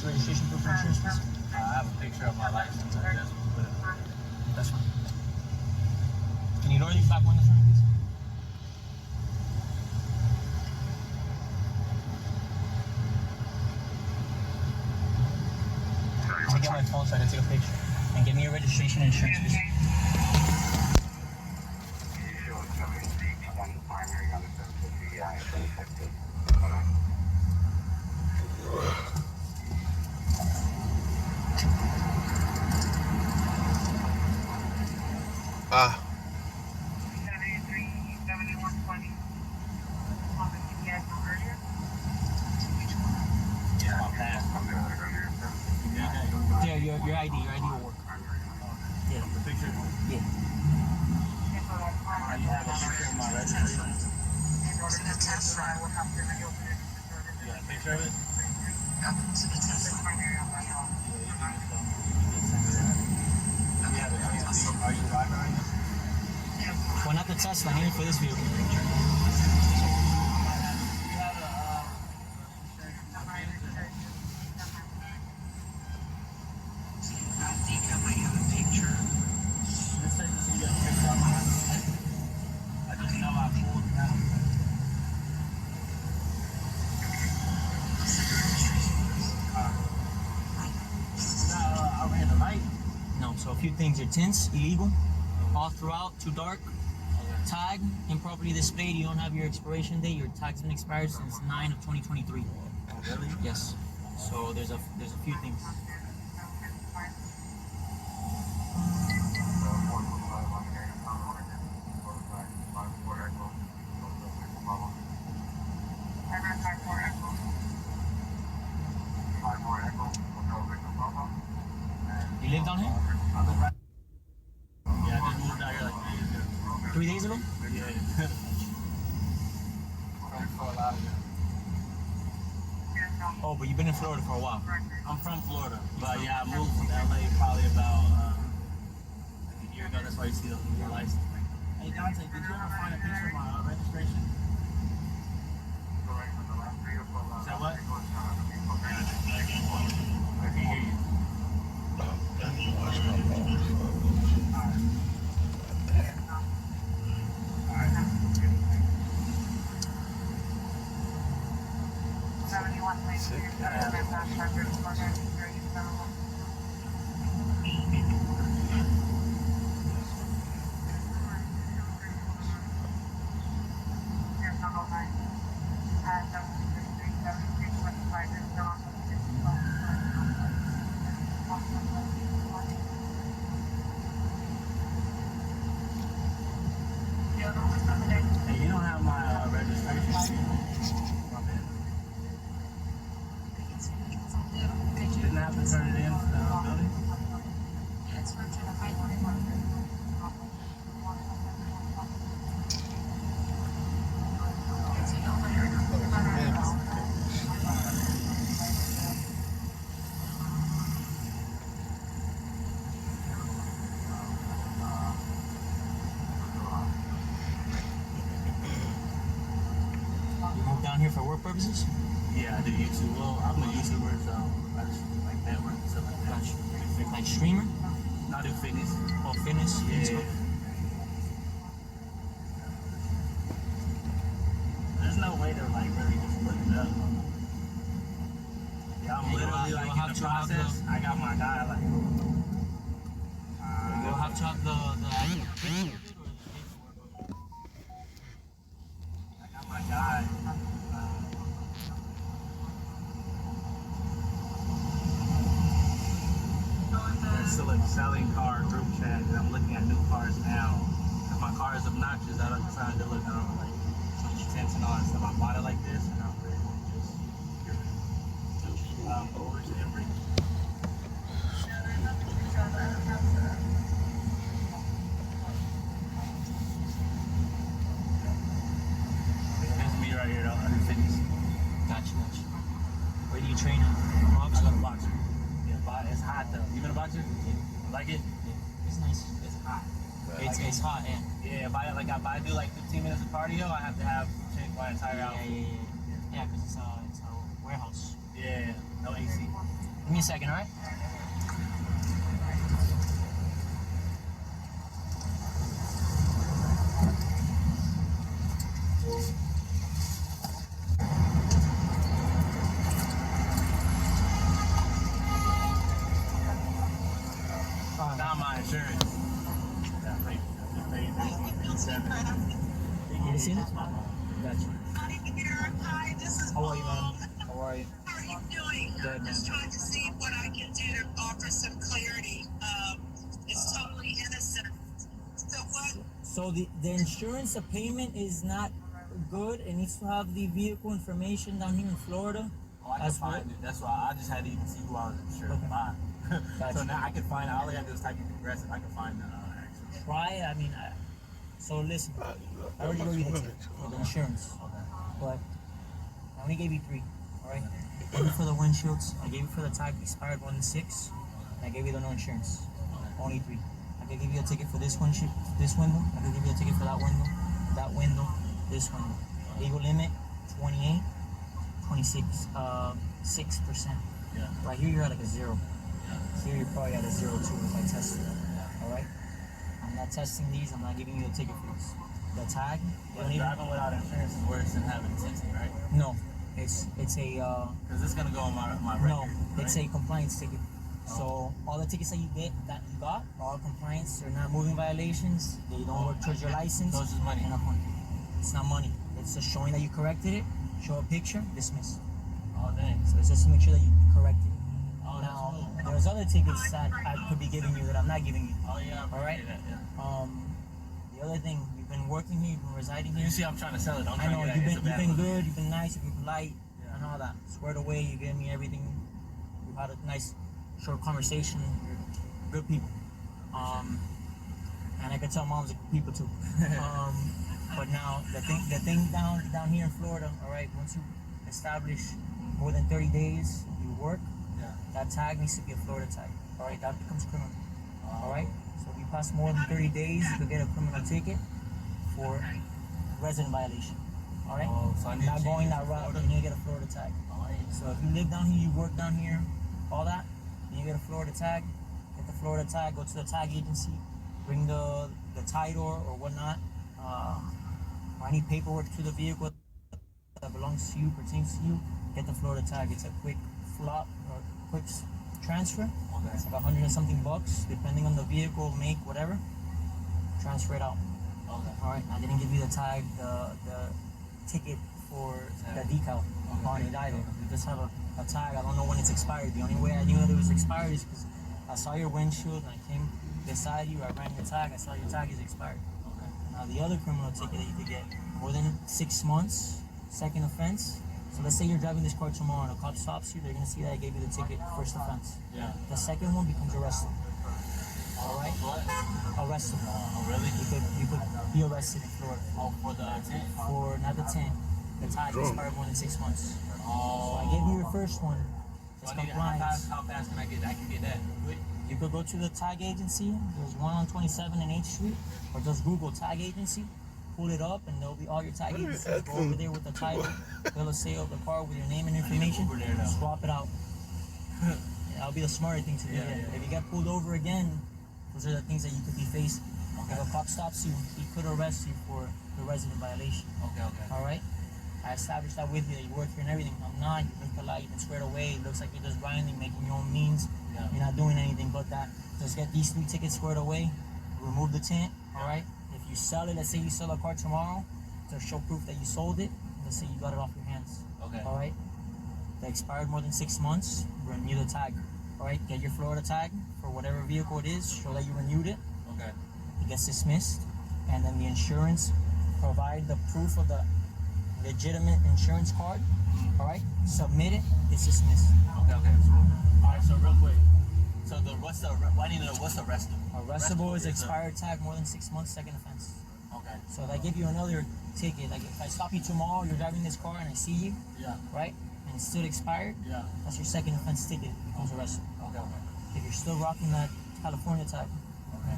registration proof for insurance, please? I have a picture of my license. I just put it on. That's fine. Can you lower these back windows for me, please? Let me get my phone so I can take a picture. And give me your registration and insurance, please. Ah. 73-7120. Yeah, my pass. Yeah, your ID will work. Yeah. The picture? Yeah. You have a picture of my registration? In order to test drive, we'll have to reopen it. You got a picture of it? Welcome to the test drive. Yeah, you can just show me. You can just send me that. You have a TNC. Are you driving right now? Well, not the Tesla, I need it for this vehicle. You have a Bodycam might have a picture. Just say you got a picture of mine. I just know I pulled it out. I ran the light. No, so a few things. Your tints, illegal. All throughout, too dark. Tag, improperly displayed. You don't have your expiration date. Your tag's been expired since 9 of 2023. Oh, really? Yes. So there's a few things. You live down here? Yeah, I just moved out here like 3 days ago? 3 years ago. Yeah. Oh, but you've been in Florida for a while. I'm from Florida, but yeah, I moved from LA probably about like a year ago. That's why you see the license. Hey Dante, did you ever find a picture of my registration? Is that what? I can hear you. Hey, you don't have my registration. My bad. Didn't have to turn it in for the building? You moved down here for work purposes? Yeah, I do YouTube. Well, I'm a YouTuber, so I just like network and stuff like that. Gotcha. Like streamer? I do fitness. Oh, fitness? Yeah. There's no way to like really just look it up. Yeah, I'm literally like in the process. I got my guy like. You'll have to have the I got my guy. There's still a selling car group chat, and I'm looking at new cars now. If my car is obnoxious, I don't decide to look at like some tints and all that stuff. I bought it like this, and I'm ready to just over to every. There's me right here, though. I do fitness. Gotcha. Where do you train at? I got a boxer. Yeah, it's hot though. You been a boxer? You like it? Yeah. It's nice. It's hot. It's hot, yeah. Yeah, if I do like 15 minutes of cardio, I have to have change my entire outfit. Yeah, because it's a warehouse. Yeah, no AC. Give me a second, all right? Not my insurance. Yeah, I paid $13.57. You seen it? It's my mom. Gotcha. Hi, this is How are you, Mom. man? How are you? How are you doing? Good, I'm just man. trying to see what I can do to offer some clarity. It's totally innocent. So what? So the insurance, the payment is not good. It needs to have the vehicle information down here in Florida. Oh, I can find it. That's why I just had to even see who I was insured by. So now I can find it. All I gotta do is type in progressive. I can find the actual. Try it. I mean, so listen. I already gave you the tip for the insurance, but I only gave you 3. All right. I gave you for the windshields. I gave you for the tag expired 1 and 6, and I gave you the no insurance. Only 3. I could give you a ticket for this windshield, this window. I could give you a ticket for that window, this window. Legal limit 28, 26, 6%. Yeah. Right here you're at like a 0. Here you're probably at a 0 too if I test it. All right. I'm not testing these. I'm not giving you a ticket for this. The tag. But driving without insurance is worse than having tinting, right? No, it's a Because it's gonna go on my record. no, it's right? a compliance ticket. So all the tickets that you got, are all compliance. They're not moving violations. They don't work towards your license. So it's just money. And a point. It's not money. It's just showing that you corrected it. Show a picture, dismiss. Oh dang. So it's just to make sure that you corrected it. Oh, Now, that's cool. there's other tickets that I could be giving you that I'm not giving you. Oh yeah. I All right. appreciate that, yeah. The other thing, you've been working here, you've been residing here. You see, I'm trying to sell it. I'm I trying know to you've get that. been good, you've been nice, you've been polite, Yeah. and all that. Squared away, you gave me everything. We've had a nice, short conversation. You're good people, and I can tell moms are good people too. But now the thing down here in Florida, all right. Once you establish more than 30 days, you work. Yeah. That tag needs to be a Florida tag. All right, that becomes criminal. All right. So if you pass more than 30 days, you could get a criminal ticket for resident violation. All right. Oh, so I need Not to going change that it to route, Florida? you need to get a Florida tag. Oh, yeah. So if you live down here, you work down here, all that, then you get a Florida tag. Get the Florida tag. Go to the tag agency. Bring the title or whatnot, or any paperwork to the vehicle that belongs to you, pertains to you. Get the Florida tag. It's a quick flop or quick transfer. Okay. It's like $100 and something bucks, depending on the vehicle, make, whatever. Transfer it out. Okay. All right. I didn't give you the tag, the ticket for the decal on it either. You just have a tag. I don't know when it's expired. The only way I knew that it was expired is because I saw your windshield and I came beside you. I ran your tag. I saw your tag is expired. Okay. Now the other criminal ticket that you could get, more than 6 months, second offense. So let's say you're driving this car tomorrow and a cop stops you. They're gonna see that I gave you the ticket, first offense. Yeah. The second one becomes arrested. All right. What? Arrested. Oh, really? You could be arrested in Florida Oh, for the tent? for not the 10. The tag expired more than 6 months. Oh. So I gave you your first one. It's So I need, compliance. how fast can I get that? I can get that quick? You could go to the tag agency. There's one on 27 and 8th Street, or just Google tag agency. Pull it up, and there'll be all your tag agencies. Go over there with the title, bill of sale of the car with your name and information. Uber there now. Swap it out. Yeah, that'll be the smarter thing to do. Yeah, yeah. If you get pulled over again, those are the things that you could be facing. If a cop stops you, he could arrest you for the resident violation. Okay, okay. All right. I established that with you, that you work here and everything. I'm not. You've been polite. You've been squared away. It looks like you're just grinding, making your own means. Yeah. You're not doing anything but that. Just get these 3 tickets squared away. Remove the tint. All right. If you sell it, let's say you sell a car tomorrow, to show proof that you sold it. Let's say you got it off your hands. Okay. All right. That expired more than 6 months. Renew the tag. All right. Get your Florida tag for whatever vehicle it is. Show that you renewed it. Okay. It gets dismissed, and then the insurance provide the proof of the legitimate insurance card. All right, submit it. It's dismissed. Okay, okay. All right, so real quick. So what's the arrestable? Arrestable is expired tag more than 6 months, second offense. Okay. So if I give you another ticket, like if I stop you tomorrow, you're driving this car and I see you, Yeah. right, and it's still expired, Yeah. that's your second offense ticket. It becomes arrestable. Okay, okay. If you're still rocking that California tag, Okay.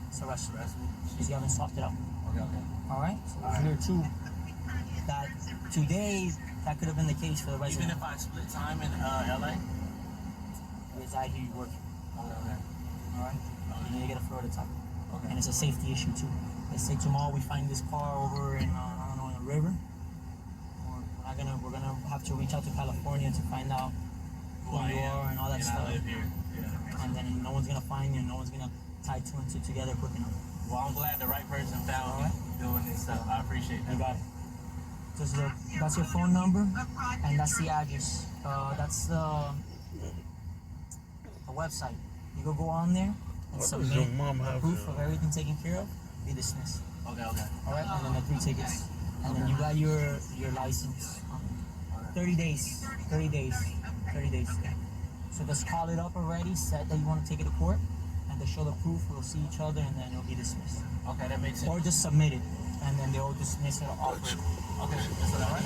it's arrestable Arrestable. because you haven't swapped it out. Okay, okay. All right. So here too. That today that could have been the case for the Even resident. if I split time in LA? reside here, you work here. Okay. All right. You need to get a Florida title. Okay. And it's a safety issue too. Let's say tomorrow we find this car over in I don't know, in a river. We're gonna have to reach out to California to find out who you are and all that stuff. I live here. Yeah. And then no one's gonna find you, and no one's gonna tie two and two together quick enough. Well, I'm glad the right person found me doing this stuff. I appreciate that. You got it. That's your phone number, and that's the address. That's the website. You go on there and submit proof of everything taken care of. Be dismissed. Okay. All right, and then the 3 tickets, and then you got your license. 30 days. 30 days. 30 days. So just call it up already. Set that you want to take it to court, and to show the proof. We'll see each other, and then it'll be dismissed. Okay, that makes sense. Or just submit it, and then they'll dismiss it off. Okay, is that all right?